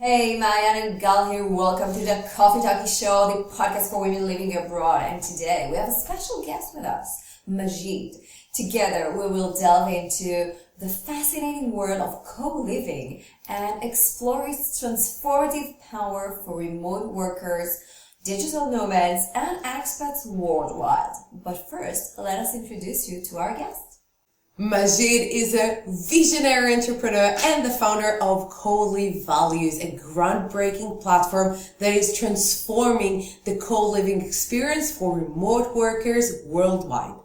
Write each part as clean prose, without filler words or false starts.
Hey, Maya and Gal here. Welcome to the Coffee Talkie Show, the podcast for women living abroad. And today we have a special guest with us, Majd. Together we will delve into the fascinating world of co-living and explore its transformative power for remote workers, digital nomads, and expats worldwide. But first, let us introduce you to our guest. Majd is a visionary entrepreneur and the founder of Colive Values, a groundbreaking platform that is transforming the co-living experience for remote workers worldwide.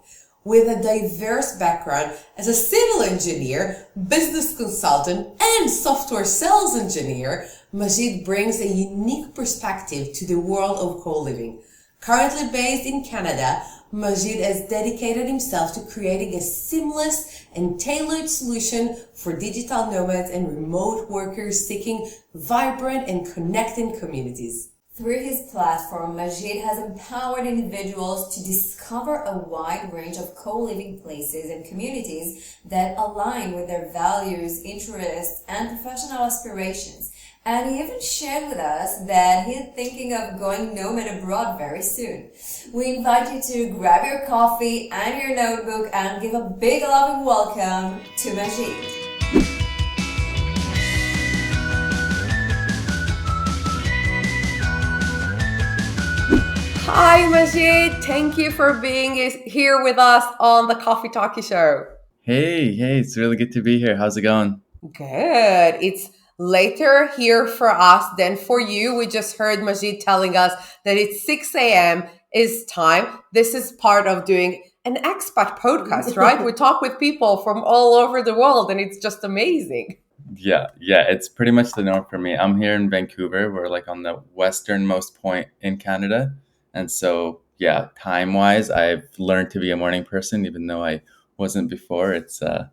With a diverse background as a civil engineer, business consultant, and software sales engineer, Majd brings a unique perspective to the world of co-living. Currently based in Canada, Majd has dedicated himself to creating a seamless and tailored solution for digital nomads and remote workers seeking vibrant and connected communities. Through his platform, Majd has empowered individuals to discover a wide range of co-living places and communities that align with their values, interests, and professional aspirations. And he even shared with us that he's thinking of going nomad abroad very soon. We invite you to grab your coffee and your notebook and give a big loving welcome to Majd. Hi Majd, thank you for being here with us on the Coffee Talkie Show. Hey, it's really good to be here. How's it going? Good. It's later here for us than for you. We just heard Majd telling us that it's 6 a.m. is time. This is part of doing an expat podcast, right? We talk with people from all over the world and it's just amazing. Yeah, it's pretty much the norm for me. I'm here in Vancouver. We're like on the westernmost point in Canada. And so, yeah, time-wise, I've learned to be a morning person, even though I wasn't before. It's a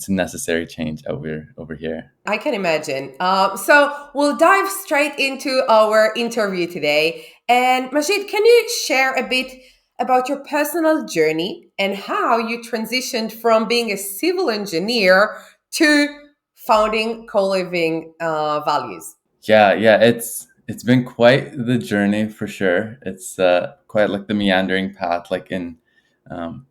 necessary change over here. I can imagine. So we'll dive straight into our interview today. And Majd, can you share a bit about your personal journey and how you transitioned from being a civil engineer to founding Coliving Values? Yeah, it's been quite the journey for sure. It's quite like the meandering path, like in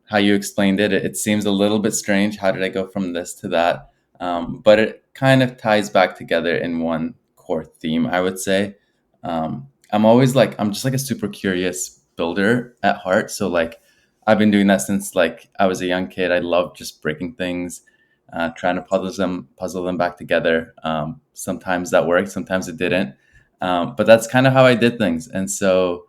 how you explained it. It seems a little bit strange. How did I go from this to that? But it kind of ties back together in one core theme, I would say. I'm just like a super curious builder at heart. So like I've been doing that since like I was a young kid. I love just breaking things, trying to puzzle them back together. Sometimes that worked, sometimes it didn't. But that's kind of how I did things. And so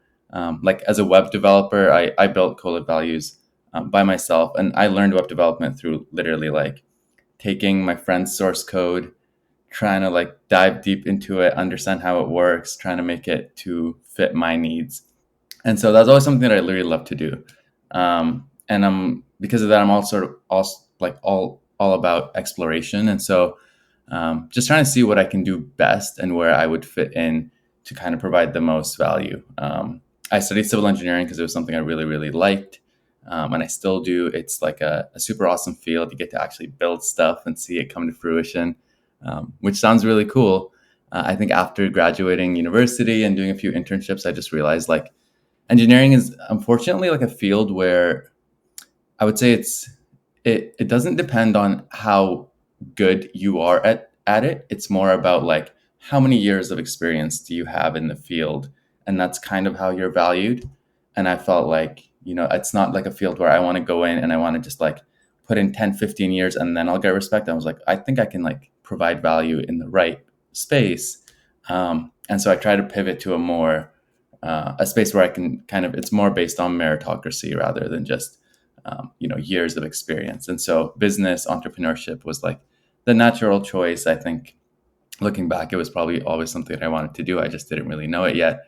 like as a web developer, I built Colive Values by myself. And I learned web development through literally like taking my friend's source code, trying to like dive deep into it, understand how it works, trying to make it to fit my needs. And so that's always something that I really love to do. And because of that, I'm all about exploration. And so just trying to see what I can do best and where I would fit in to kind of provide the most value. I studied civil engineering because it was something I really, really liked. And I still do. It's like a super awesome field. You get to actually build stuff and see it come to fruition, which sounds really cool. I think after graduating university and doing a few internships, I just realized like engineering is unfortunately like a field where I would say it doesn't depend on how good you are at it. It's more about like how many years of experience do you have in the field, and that's kind of how you're valued. And I felt like, it's not like a field where I want to go in and I want to just like put in 10-15 years and then I'll get respect. I was like, I think I can like provide value in the right space. And so I try to pivot to a space where I can it's more based on meritocracy rather than just years of experience. And so business entrepreneurship was like the natural choice. I think looking back, it was probably always something that I wanted to do. I just didn't really know it yet.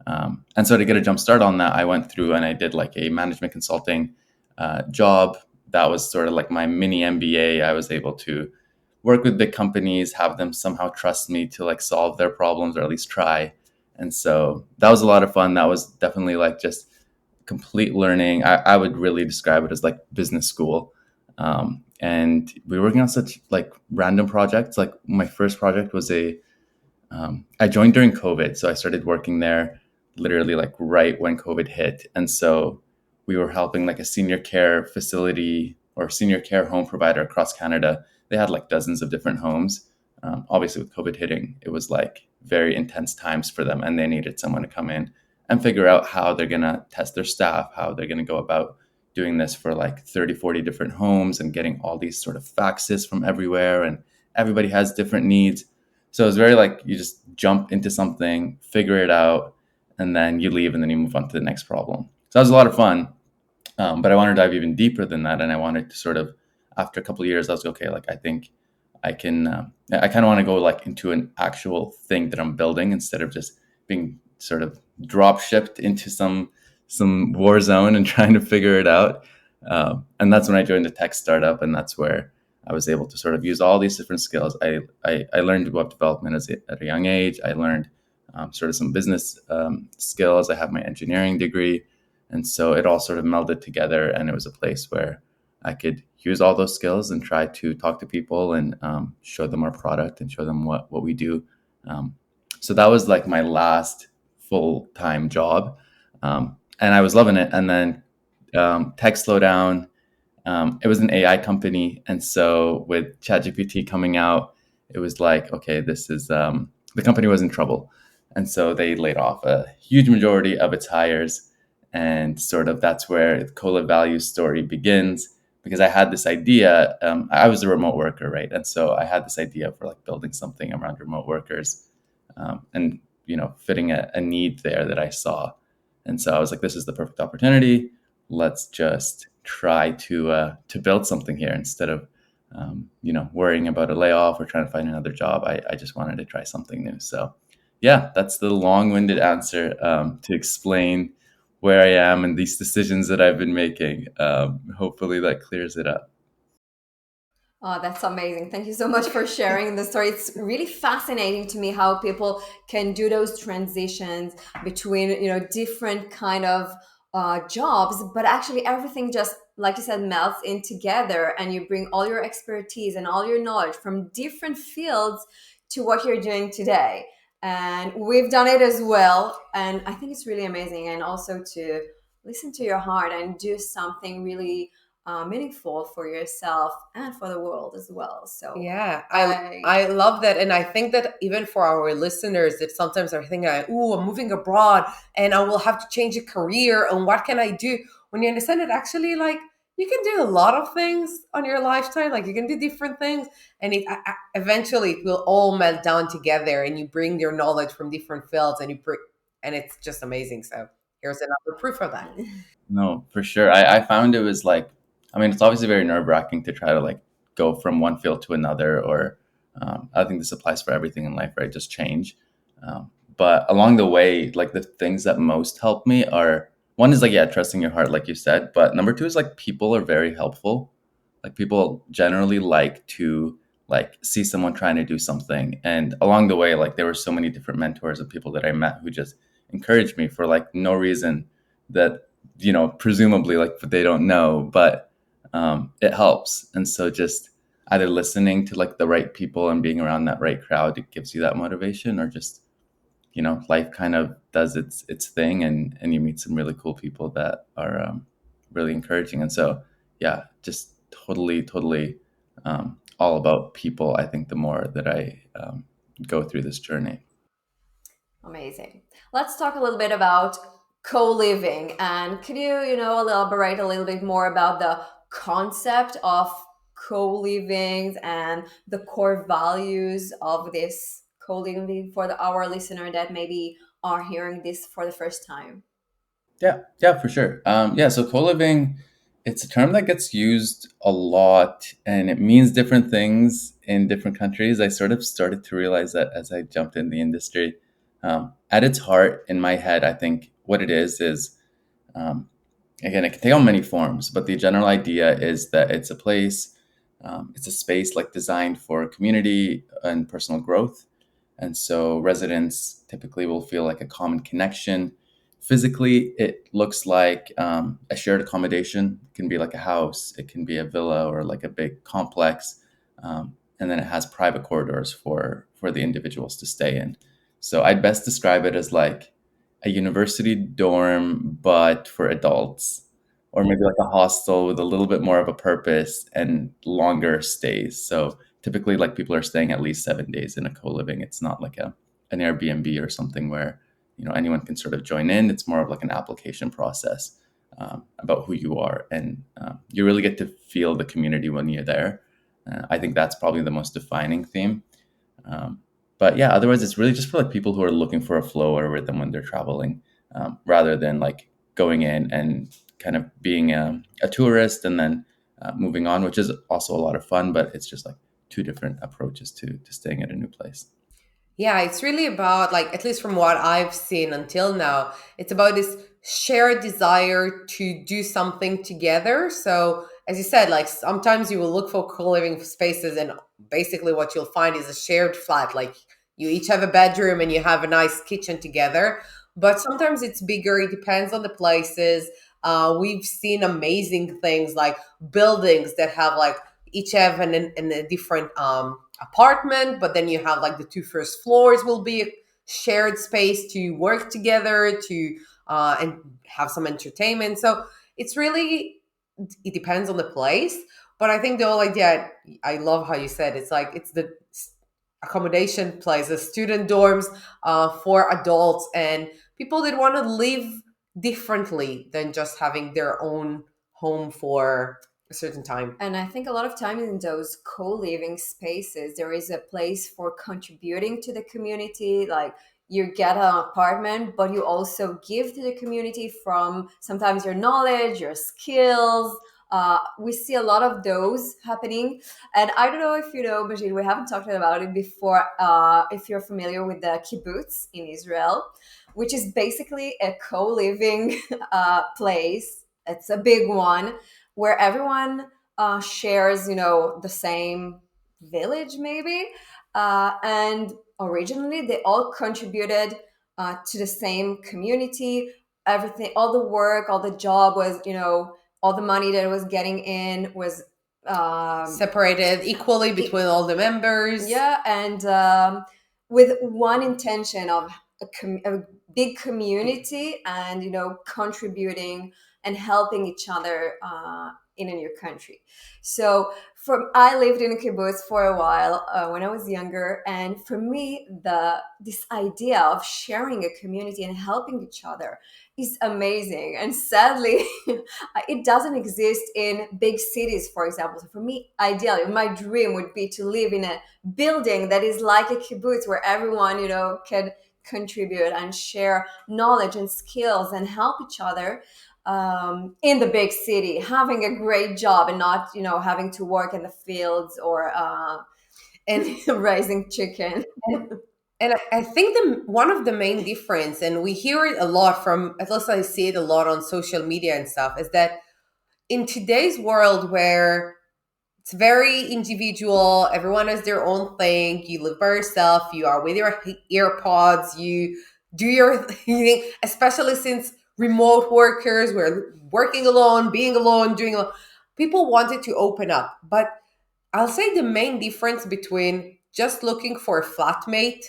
And so to get a jump start on that, I went through and I did like a management consulting job. That was sort of like my mini MBA. I was able to work with big companies, have them somehow trust me to like solve their problems or at least try. And so that was a lot of fun. That was definitely like just complete learning. I would really describe it as like business school. And we were working on such like random projects. Like my first project was I joined during COVID, so I started working there literally like right when COVID hit, and so we were helping like a senior care facility or senior care home provider across Canada. They had like dozens of different homes. Obviously, with COVID hitting, it was like very intense times for them, and they needed someone to come in and figure out how they're gonna test their staff, how they're gonna go about doing this for like 30, 40 different homes and getting all these sort of faxes from everywhere, and everybody has different needs. So it's very like you just jump into something, figure it out, and then you leave and then you move on to the next problem. So that was a lot of fun. But I wanted to dive even deeper than that. And I wanted to sort of, after a couple of years, I was like, okay, like I think I can, I kind of want to go like into an actual thing that I'm building instead of just being sort of drop shipped into some war zone and trying to figure it out. And that's when I joined a tech startup, and that's where I was able to sort of use all these different skills. I learned web development at a young age. I learned sort of some business skills. I have my engineering degree. And so it all sort of melded together, and it was a place where I could use all those skills and try to talk to people and show them our product and show them what we do. Um, so that was like my last full-time job. And I was loving it. And then tech slowed down. It was an AI company. And so with ChatGPT coming out, it was like, okay, this is the company was in trouble. And so they laid off a huge majority of its hires. And sort of that's where the Colive Values story begins, because I had this idea. I was a remote worker, right? And so I had this idea for like building something around remote workers, and fitting a need there that I saw. And so I was like, this is the perfect opportunity. Let's just try to build something here instead of worrying about a layoff or trying to find another job. I just wanted to try something new. So yeah, that's the long-winded answer to explain where I am and these decisions that I've been making. Hopefully that clears it up. Oh, that's amazing. Thank you so much for sharing the story. It's really fascinating to me how people can do those transitions between, different kind of jobs, but actually everything just, like you said, melts in together, and you bring all your expertise and all your knowledge from different fields to what you're doing today. And we've done it as well. And I think it's really amazing. And also to listen to your heart and do something really meaningful for yourself and for the world as well. So Yeah, I I love that, and I think that even for our listeners that sometimes are thinking, like, "Oh, I'm moving abroad, and I will have to change a career, and what can I do?" When you understand it, actually, like you can do a lot of things on your lifetime. Like you can do different things, and eventually it will all melt down together, and you bring your knowledge from different fields, and and it's just amazing. So here's another proof of that. No, for sure. I found it was like, I mean, it's obviously very nerve-wracking to try to like go from one field to another, or I think this applies for everything in life, right? Just change. But along the way, like the things that most help me are, one is like, yeah, trusting your heart, like you said. But number two is like people are very helpful. Like people generally like to like see someone trying to do something. And along the way, like there were so many different mentors and people that I met who just encouraged me for like no reason that presumably like they don't know, but it helps. And so just either listening to like the right people and being around that right crowd, it gives you that motivation, or just life kind of does its thing, and you meet some really cool people that are really encouraging. And so yeah, just totally all about people. I think the more that I go through this journey. amazing. Let's talk a little bit about co-living, and could you elaborate a little bit more about the concept of co-living and the core values of this co-living for our listener that maybe are hearing this for the first time? Yeah, for sure. Yeah, so co-living, it's a term that gets used a lot, and it means different things in different countries. I sort of started to realize that as I jumped in the industry. At its heart, in my head, I think what it is um, again, it can take on many forms, but the general idea is that it's a place, it's a space like designed for community and personal growth. And so residents typically will feel like a common connection. Physically, it looks like a shared accommodation. It can be like a house, it can be a villa or like a big complex. And then it has private corridors for for the individuals to stay in. So I'd best describe it as like a university dorm, but for adults, or maybe like a hostel with a little bit more of a purpose and longer stays. So typically, like people are staying at least 7 days in a co-living. It's not like an Airbnb or something where anyone can sort of join in. It's more of like an application process about who you are, and you really get to feel the community when you're there. I think that's probably the most defining theme. But yeah, otherwise it's really just for like people who are looking for a flow or rhythm when they're traveling, rather than like going in and kind of being a tourist and then moving on, which is also a lot of fun, but it's just like two different approaches to staying at a new place. Yeah, it's really about, like, at least from what I've seen until now, it's about this shared desire to do something together. So, as you said, like sometimes you will look for co-living spaces, and basically what you'll find is a shared flat. Like you each have a bedroom and you have a nice kitchen together. But sometimes it's bigger. It depends on the places. We've seen amazing things like buildings that have like each have a different apartment, but then you have like the two first floors will be a shared space to work together to and have some entertainment. So it's really, it depends on the place. But I think the whole idea, I love how you said it's like it's the accommodation places, student dorms for adults and people that want to live differently than just having their own home for a certain time. And I think a lot of times in those co-living spaces, there is a place for contributing to the community. Like you get an apartment, but you also give to the community from sometimes your knowledge, your skills. We see a lot of those happening. And I don't know if you know, Majid, we haven't talked about it before. If you're familiar with the kibbutz in Israel, which is basically a co-living place. It's a big one where everyone shares, the same village, maybe. And originally, they all contributed to the same community. Everything, all the work, all the job was, all the money that was getting in was Separated equally between all the members. yeah, and with one intention of a big community and contributing and helping each other in a new country. So I lived in a kibbutz for a while when I was younger, and for me, this idea of sharing a community and helping each other is amazing. And sadly, it doesn't exist in big cities, for example. So for me, ideally, my dream would be to live in a building that is like a kibbutz where everyone, can contribute and share knowledge and skills and help each other in the big city, having a great job and not, having to work in the fields or And raising chicken. And I think one of the main difference, and we hear it a lot from, at least I see it a lot on social media and stuff, is that in today's world where it's very individual, everyone has their own thing, you live by yourself, you are with your earpods, you do your thing, especially since remote workers, we're working alone, being alone, doing alone. People wanted to open up. But I'll say the main difference between just looking for a flatmate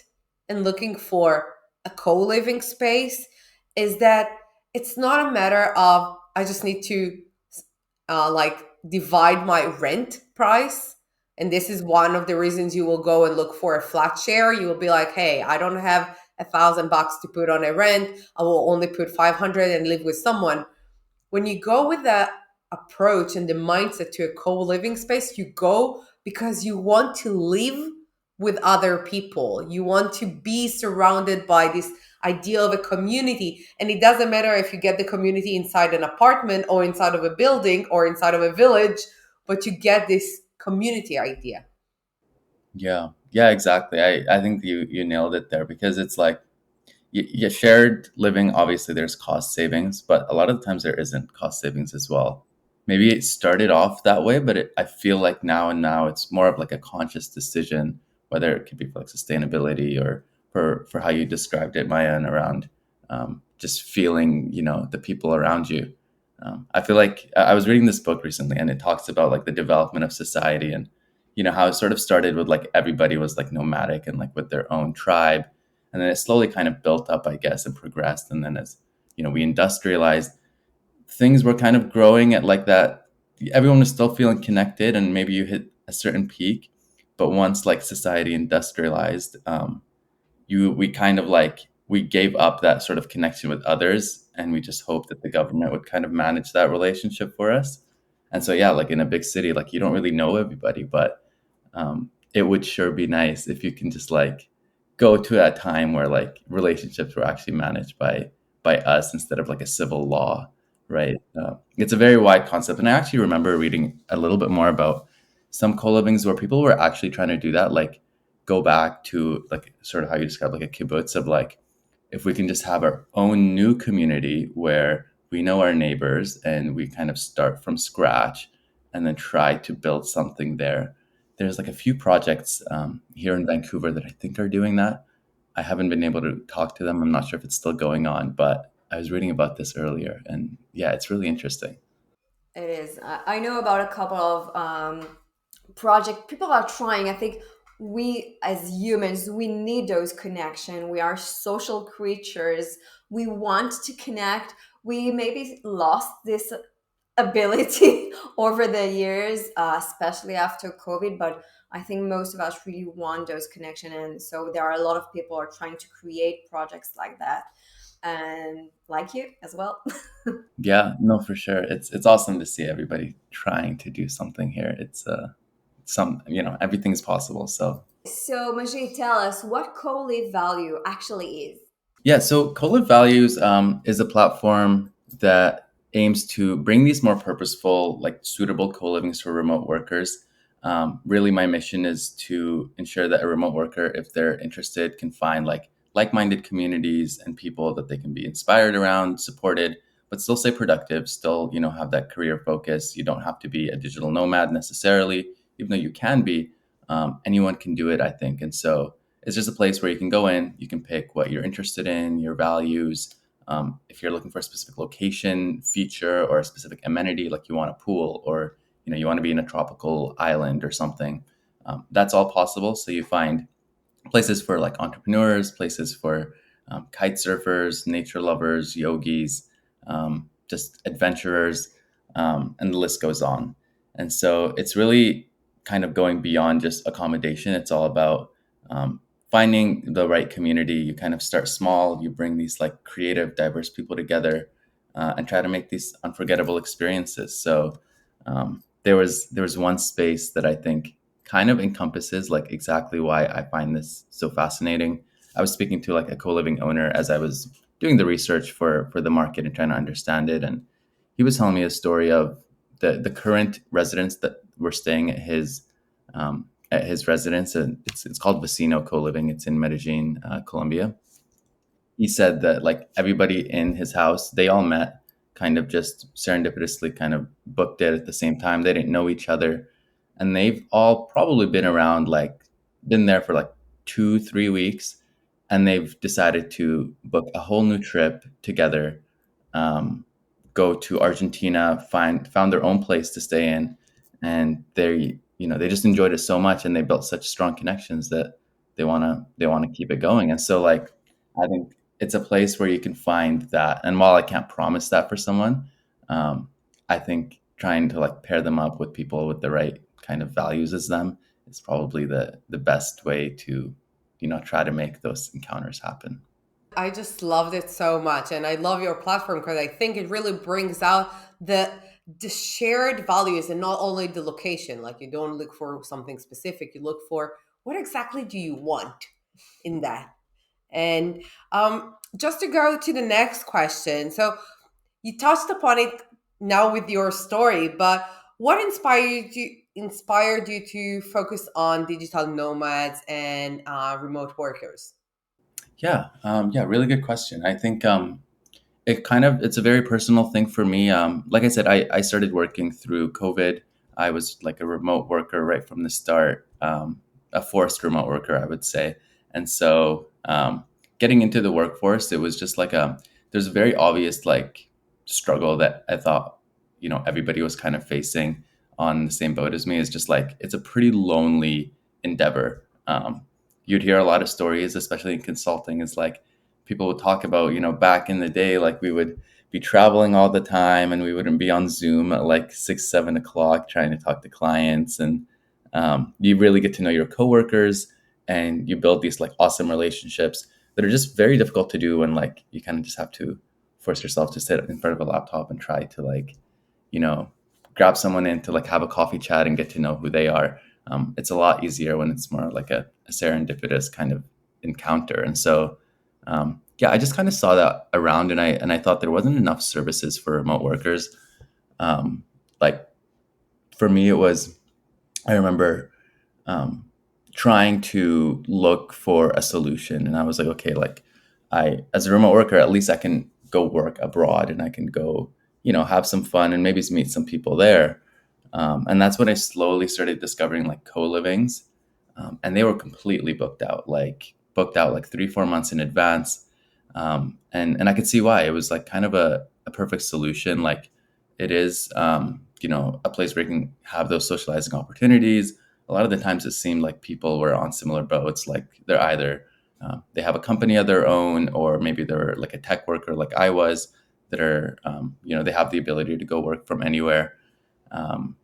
and looking for a co-living space is that it's not a matter of I just need to like divide my rent price. And this is one of the reasons you will go and look for a flat share. You will be like, hey, I don't have $1,000 to put on a rent. I will only put 500 and live with someone. When you go with that approach and the mindset to a co-living space, you go because you want to live with other people. You want to be surrounded by this idea of a community. And it doesn't matter if you get the community inside an apartment or inside of a building or inside of a village, but you get this community idea. Yeah, exactly. I think you nailed it there, because it's like shared living, obviously there's cost savings, but a lot of the times there isn't cost savings as well. Maybe it started off that way, but I feel like now it's more of like a conscious decision, whether it could be for like sustainability or for how you described it, Maya, and around just feeling, the people around you. I feel like I was reading this book recently, and it talks about like the development of society, and how it sort of started with like everybody was like nomadic and like with their own tribe. And then it slowly kind of built up, I guess, and progressed. And then as, we industrialized, things were kind of growing at like that. Everyone was still feeling connected, and maybe you hit a certain peak. But once like society industrialized, we kind of like we gave up that sort of connection with others, and we just hoped that the government would kind of manage that relationship for us. And so yeah, like in a big city, like you don't really know everybody, but it would sure be nice if you can just like go to a time where like relationships were actually managed by us instead of like a civil law, right? It's a very wide concept, and I actually remember reading a little bit more about some co-livings where people were actually trying to do that, like go back to like sort of how you describe like a kibbutz of like if we can just have our own new community where we know our neighbors and we kind of start from scratch and then try to build something there. There's like a few projects here in Vancouver that I think are doing that. I haven't been able to talk to them. I'm not sure if it's still going on, but I was reading about this earlier, and yeah, it's really interesting. It is. I know about a couple of project people are trying. I think we as humans, we need those connection. We are social creatures. We want to connect. We maybe lost this ability over the years, especially after COVID. But I think most of us really want those connection, and so there are a lot of people are trying to create projects like that, and like you as well. Yeah, no, for sure. It's awesome to see everybody trying to do something here. It's everything's possible. So So, Majid, tell us what Colive value actually is. yeah, so Colive Values is a platform that aims to bring these more purposeful, like suitable co-livings for remote workers. Really, my mission is to ensure that a remote worker, if they're interested, can find like-minded communities and people that they can be inspired around, supported, but still stay productive, still, have that career focus. You don't have to be a digital nomad necessarily, even though you can be. Anyone can do it, I think. And so it's just a place where you can go in, you can pick what you're interested in, your values. If you're looking for a specific location, feature, or a specific amenity, like you want a pool, or you want to be in a tropical island or something, that's all possible. So you find places for like entrepreneurs, places for kite surfers, nature lovers, yogis, just adventurers, and the list goes on. And so it's really kind of going beyond just accommodation. It's all about finding the right community. You kind of start small, you bring these like creative, diverse people together, and try to make these unforgettable experiences. So there was one space that I think kind of encompasses like exactly why I find this so fascinating. I was speaking to like a co-living owner as I was doing the research for the market and trying to understand it, and he was telling me a story of the current residents that were staying at his residence, and it's called Vecino Co-living. It's in Medellin, Colombia. He said that like everybody in his house, they all met kind of just serendipitously, kind of booked it at the same time. They didn't know each other, and they've all probably been around, like been there for like 2 3 weeks, and they've decided to book a whole new trip together, um, go to Argentina, found their own place to stay in, and they just enjoyed it so much, and they built such strong connections that they want to keep it going. And so like I think it's a place where you can find that. And while I can't promise that for someone, um, I think trying to like pair them up with people with the right kind of values as them is probably the best way to try to make those encounters happen. I just loved it so much, and I love your platform because I think it really brings out the shared values and not only the location. Like you don't look for something specific, you look for what exactly do you want in that. And just to go to the next question, so you touched upon it now with your story, but what inspired you to focus on digital nomads and remote workers? Yeah, really good question. I think it's a very personal thing for me. Like I said, I started working through COVID. I was like a remote worker right from the start, a forced remote worker, I would say. And so getting into the workforce, it was just like there's a very obvious like struggle that I thought everybody was kind of facing. on the same boat as me, is just like it's a pretty lonely endeavor. You'd hear a lot of stories, especially in consulting. It's like people would talk about, back in the day, like we would be traveling all the time and we wouldn't be on Zoom at like 6, 7 o'clock trying to talk to clients. And you really get to know your coworkers and you build these like awesome relationships that are just very difficult to do when like you kind of just have to force yourself to sit in front of a laptop and try to like, you know, grab someone in to like have a coffee chat and get to know who they are. It's a lot easier when it's more like a serendipitous kind of encounter. And so, yeah, I just kind of saw that around, and I thought there wasn't enough services for remote workers. Like for me, it was, I remember trying to look for a solution, and I was like, okay, like as a remote worker, at least I can go work abroad and I can go, have some fun and maybe meet some people there. And that's when I slowly started discovering like co-livings, and they were completely booked out like 3, 4 months in advance. And I could see why. It was like kind of a perfect solution. Like it is, a place where you can have those socializing opportunities. A lot of the times it seemed like people were on similar boats. Like they're either, they have a company of their own, or maybe they're like a tech worker like I was, that are, they have the ability to go work from anywhere. Um,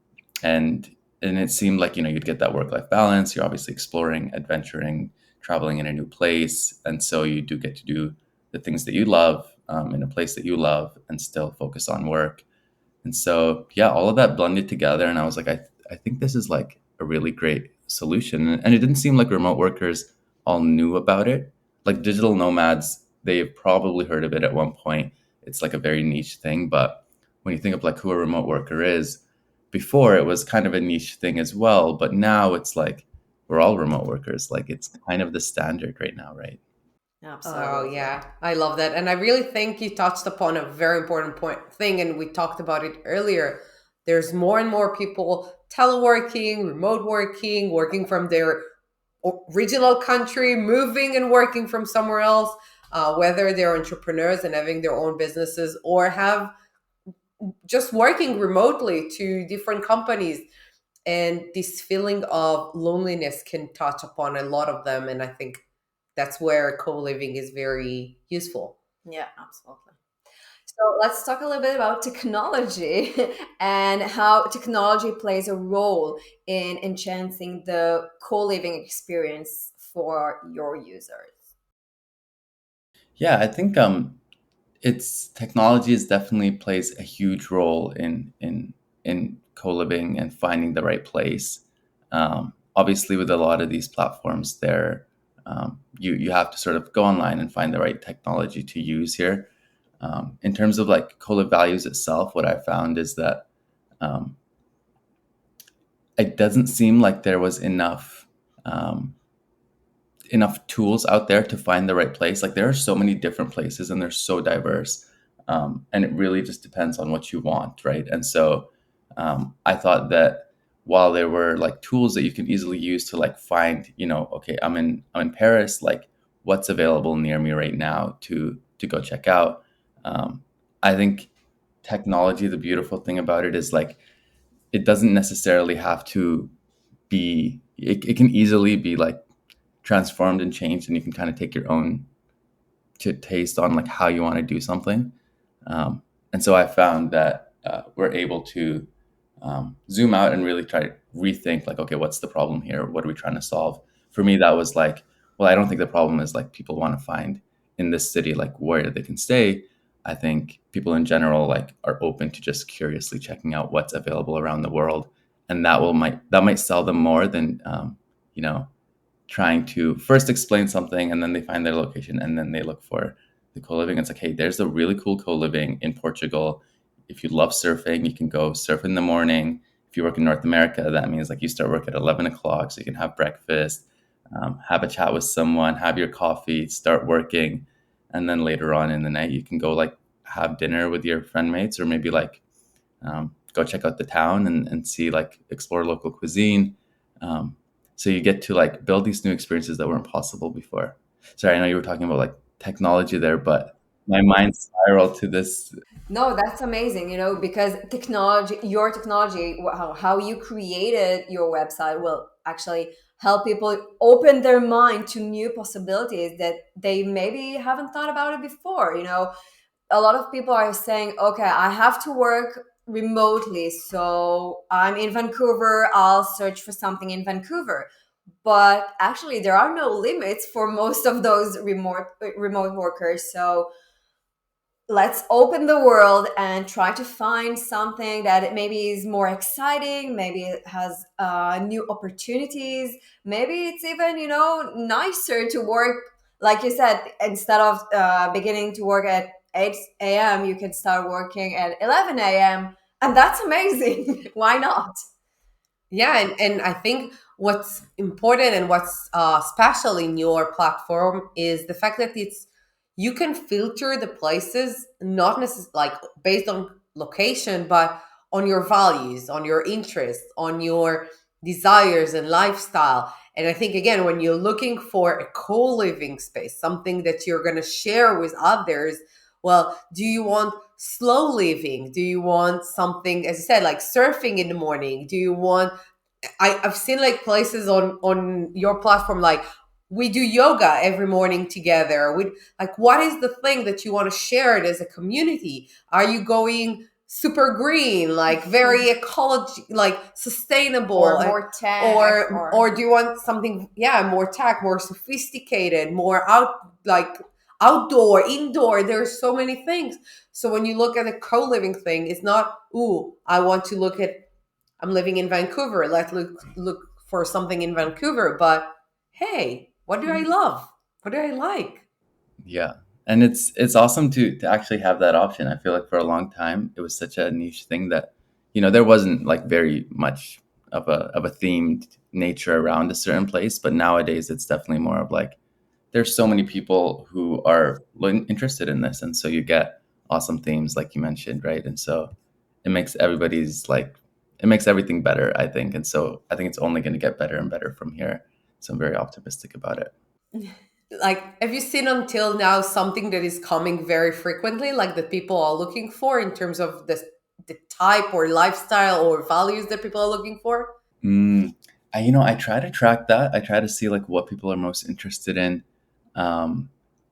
and it seemed like, you'd get that work-life balance. You're obviously exploring, adventuring, traveling in a new place. And so you do get to do the things that you love, in a place that you love, and still focus on work. And so, yeah, all of that blended together. And I was like, I think this is like a really great solution. And it didn't seem like remote workers all knew about it. Like digital nomads, they've probably heard of it at one point. It's like a very niche thing. But when you think of like who a remote worker is, before it was kind of a niche thing as well. But now it's like we're all remote workers. Like it's kind of the standard right now, right? Oh Absolutely. yeah, I love that, and I really think you touched upon a very important thing, and we talked about it earlier. There's more and more people teleworking, remote working, working from their regional country, moving and working from somewhere else. Whether they're entrepreneurs and having their own businesses, or have just working remotely to different companies, and this feeling of loneliness can touch upon a lot of them, and I think that's where co-living is very useful. Yeah, absolutely. So let's talk a little bit about technology and how technology plays a role in enhancing the co-living experience for your users. Yeah, I think it's technology is definitely plays a huge role in co-living and finding the right place. Obviously, with a lot of these platforms, there you have to sort of go online and find the right technology to use here. In terms of like Colive Values itself, what I found is that um, it doesn't seem like there was um, enough tools out there to find the right place. Like there are so many different places and they're so diverse. And it really just depends on what you want, right? And so I thought that while there were like tools that you can easily use to like find, okay, I'm in Paris, like what's available near me right now to go check out. I think technology, the beautiful thing about it is like it doesn't necessarily have to be. It can easily be like transformed and changed, and you can kind of take your own taste on like how you want to do something. And so I found that we're able to zoom out and really try to rethink like, okay, what's the problem here? What are we trying to solve? For me, that was like, well, I don't think the problem is like people want to find in this city like where they can stay. I think people in general like are open to just curiously checking out what's available around the world, and that might sell them more than you know trying to first explain something and then they find their location and then they look for the co-living. It's like, hey, there's a really cool co-living in Portugal. If you love surfing, you can go surf in the morning. If you work in North America, that means like you start work at 11 o'clock so you can have breakfast, have a chat with someone, have your coffee, start working. And then later on in the night, you can go like have dinner with your friend mates, or maybe like go check out the town and see like explore local cuisine. So you get to like build these new experiences that weren't possible before. Sorry, I know you were talking about like technology there, but my mind spiraled to this. No, that's amazing, because your technology, how you created your website will actually help people open their mind to new possibilities that they maybe haven't thought about it before. A lot of people are saying, okay, I have to work remotely. So I'm in Vancouver, I'll search for something in Vancouver. But actually, there are no limits for most of those remote workers. So let's open the world and try to find something that maybe is more exciting, maybe it has new opportunities, maybe it's even nicer to work, like you said, instead of beginning to work at 8 a.m. you can start working at 11 a.m. and that's amazing. Why not? Yeah, and I think what's important and what's special in your platform is the fact that you can filter the places not necessarily like based on location, but on your values, on your interests, on your desires and lifestyle. And I think again, when you're looking for a co-living space, something that you're going to share with others, well, do you want slow living? Do you want something, as you said, like surfing in the morning? Do you want I've seen like places on your platform like we do yoga every morning together. We like what is the thing that you want to share it as a community? Are you going super green, like very ecology, like sustainable, Or more tech, or do you want something more tech, more sophisticated, more outdoor, indoor? There's so many things. So when you look at a co-living thing, it's not, ooh, I want to look at I'm living in Vancouver. Let's look for something in Vancouver. But hey, what do I love? What do I like? Yeah. And it's awesome to actually have that option. I feel like for a long time it was such a niche thing that, there wasn't like very much of a themed nature around a certain place. But nowadays it's definitely more of like there's so many people who are interested in this. And so you get awesome themes like you mentioned, right? And so it makes it makes everything better, I think. And so I think it's only going to get better and better from here. So I'm very optimistic about it. Like, have you seen until now something that is coming very frequently, like that people are looking for in terms of the type or lifestyle or values that people are looking for? Mm, I try to track that. I try to see like what people are most interested in. Um,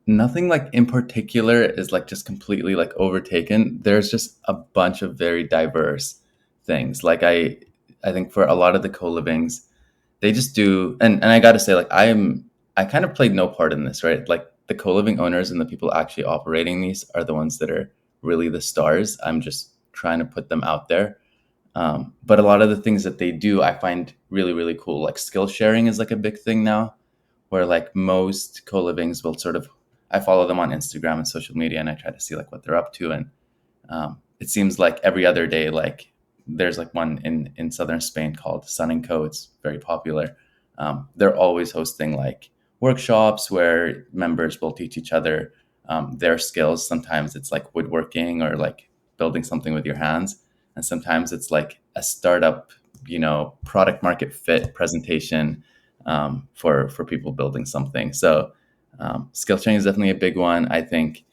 Nothing like in particular is like just completely like overtaken. There's just a bunch of very diverse things. Like I think for a lot of the co-livings, they just do, and I got to say, like I kind of played no part in this, right? Like the co-living owners and the people actually operating these are the ones that are really the stars. I'm just trying to put them out there. But a lot of the things that they do, I find really, really cool. Like skill sharing is like a big thing now, where like most co-livings will sort of, I follow them on Instagram and social media, and I try to see like what they're up to. And it seems like every other day, like there's like one in southern Spain called Sun and Co. It's very popular. They're always hosting like workshops where members will teach each other their skills. Sometimes it's like woodworking or like building something with your hands, and sometimes it's like a startup, product market fit presentation for people building something. So skill training is definitely a big one. I think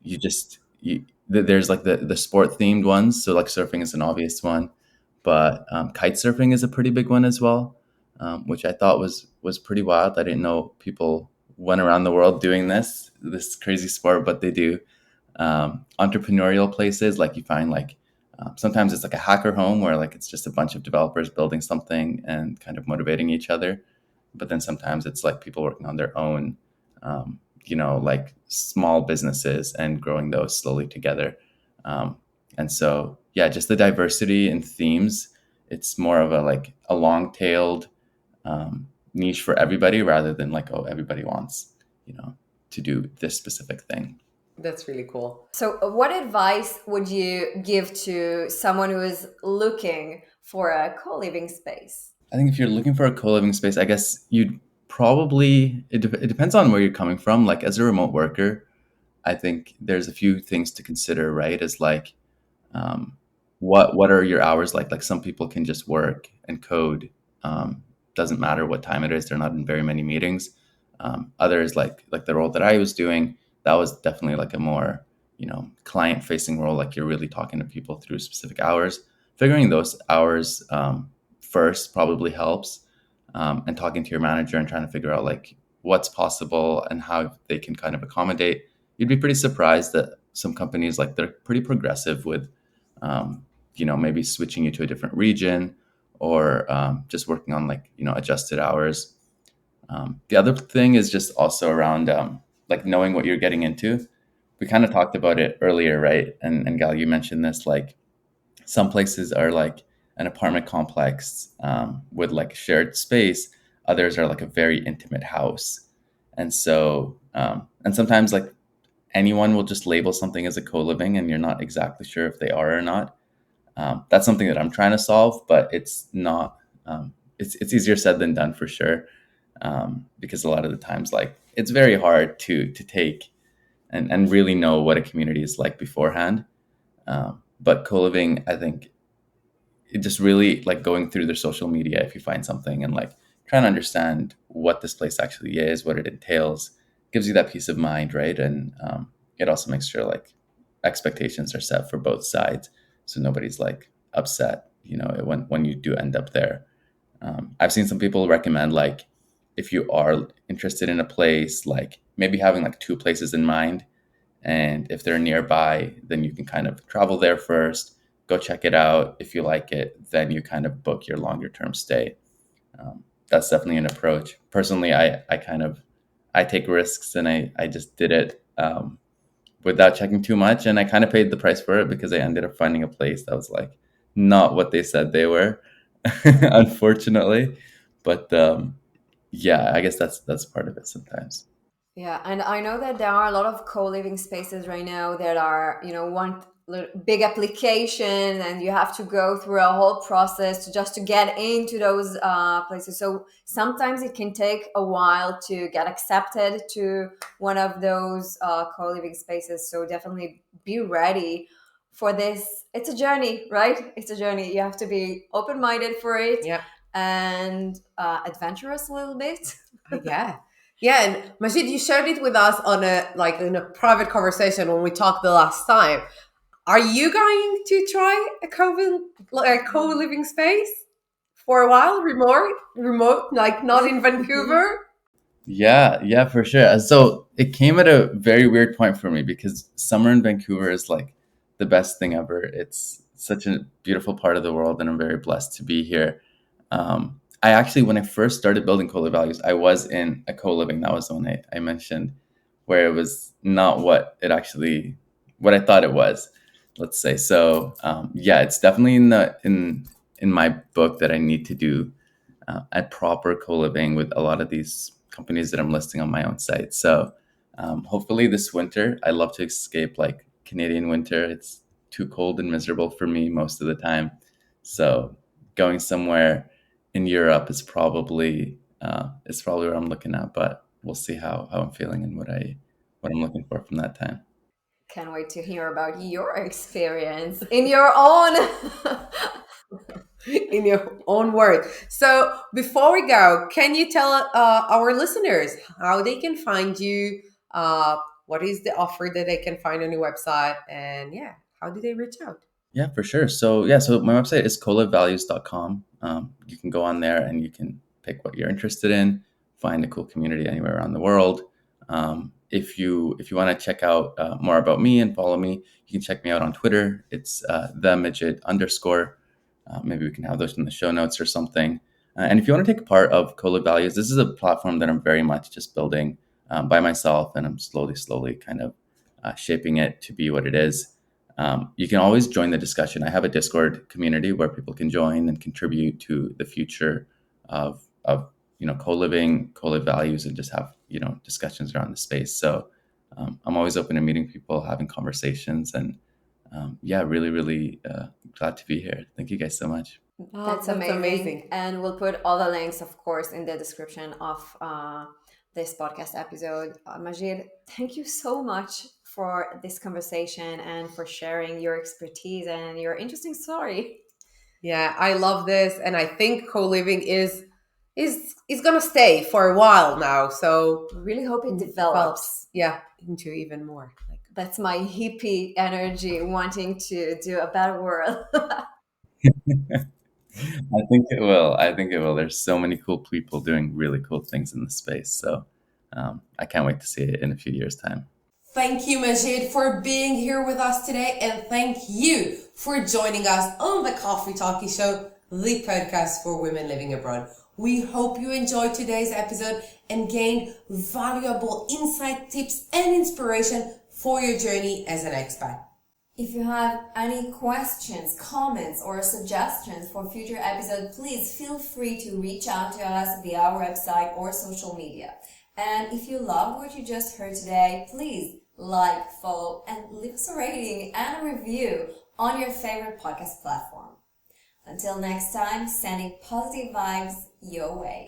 you just you, there's like the sport themed ones. So like surfing is an obvious one, but kite surfing is a pretty big one as well, which I thought was pretty wild. I didn't know people went around the world doing this crazy sport, but they do. Entrepreneurial places, like you find like sometimes it's like a hacker home where like it's just a bunch of developers building something and kind of motivating each other. But then sometimes it's like people working on their own, like small businesses and growing those slowly together. And so, yeah, just the diversity in themes. It's more of a long tailed niche for everybody rather than like, oh, everybody wants, to do this specific thing. That's really cool. So, what advice would you give to someone who is looking for a co-living space? I think if you're looking for a co-living space, I guess you'd probably, it depends on where you're coming from. Like as a remote worker, I think there's a few things to consider, right? Is like, um, what are your hours like? Like some people can just work and code. Doesn't matter what time it is. They're not in very many meetings. Others like the role that I was doing, that was definitely like a more, client facing role. Like you're really talking to people through specific hours. Figuring those hours first probably helps, and talking to your manager and trying to figure out like what's possible and how they can kind of accommodate. You'd be pretty surprised that some companies, like, they're pretty progressive with, maybe switching you to a different region, or just working on like, adjusted hours. The other thing is just also around like knowing what you're getting into. We kind of talked about it earlier, right? And Gal, you mentioned this, like some places are like an apartment complex with like shared space. Others are like a very intimate house. And so, and sometimes like anyone will just label something as a co-living and you're not exactly sure if they are or not. That's something that I'm trying to solve, but it's not, it's easier said than done for sure. Because a lot of the times, like, it's very hard to take and really know what a community is like beforehand. But co-living, I think, it just really like going through their social media, if you find something and like trying to understand what this place actually is, what it entails, gives you that peace of mind, right? And it also makes sure like expectations are set for both sides, so nobody's like upset, when you do end up there. I've seen some people recommend, like, if you are interested in a place, like maybe having like two places in mind, and if they're nearby, then you can kind of travel there first, go check it out. If you like it, then you kind of book your longer term stay. That's definitely an approach. Personally, I take risks, and I just did it without checking too much, and I kind of paid the price for it because I ended up finding a place that was like not what they said they were, unfortunately. But yeah, I guess that's part of it sometimes. Yeah, and I know that there are a lot of co-living spaces right now that are, one big application, and you have to go through a whole process to get into those places. So sometimes it can take a while to get accepted to one of those co-living spaces. So definitely be ready for this. It's a journey, right? It's a journey. You have to be open-minded for it, Yeah. and adventurous a little bit. Yeah. Yeah, and Majid, you shared it with us on in a private conversation when we talked the last time. Are you going to try a co-living space for a while, remote, like not in Vancouver? Yeah, for sure. So it came at a very weird point for me because summer in Vancouver is like the best thing ever. It's such a beautiful part of the world, and I'm very blessed to be here. I actually, when I first started building Colive Values, I was in a co-living. That was the one I mentioned, where it was not what I thought it was, let's say. So yeah, it's definitely in my book that I need to do a proper co-living with a lot of these companies that I'm listing on my own site. So hopefully this winter, I love to escape like Canadian winter. It's too cold and miserable for me most of the time. So going somewhere in Europe is probably what I'm looking at. But we'll see how I'm feeling and what I'm looking for from that time. Can't wait to hear about your experience in your own. In your own word. So before we go, can you tell our listeners how they can find you? What is the offer that they can find on your website? And yeah, how do they reach out? Yeah, for sure. So my website is colivevalues.com. You can go on there and you can pick what you're interested in, find a cool community anywhere around the world. If you want to check out more about me and follow me, you can check me out on Twitter. It's the midget _. Maybe we can have those in the show notes or something. And if you want to take part of Colive Values, this is a platform that I'm very much just building by myself, and I'm slowly kind of shaping it to be what it is. You can always join the discussion. I have a Discord community where people can join and contribute to the future of co-living, Colive Values, and just have discussions around the space. So I'm always open to meeting people, having conversations, and yeah, really glad to be here. Thank you guys so much. Oh, That's amazing. And we'll put all the links, of course, in the description of this podcast episode. Majd, thank you so much for this conversation and for sharing your expertise and your interesting story. Yeah, I love this, and I think co-living is gonna stay for a while now. So Really hope it develops. yeah. into even more. Like, That's my hippie energy, wanting to do a better world. I think it will. I think it will. There's so many cool people doing really cool things in the space. So I can't wait to see it in a few years' time. thank you, Majd, for being here with us today. And thank you for joining us on the Coffee Talkie Show, the podcast for women living abroad. We hope you enjoyed today's episode and gained valuable insight, tips, and inspiration for your journey as an expat. If you have any questions, comments, or suggestions for future episodes, please feel free to reach out to us via our website or social media. And if you loved what you just heard today, please like, follow, and leave us a rating and a review on your favorite podcast platform. Until next time, sending positive vibes your way.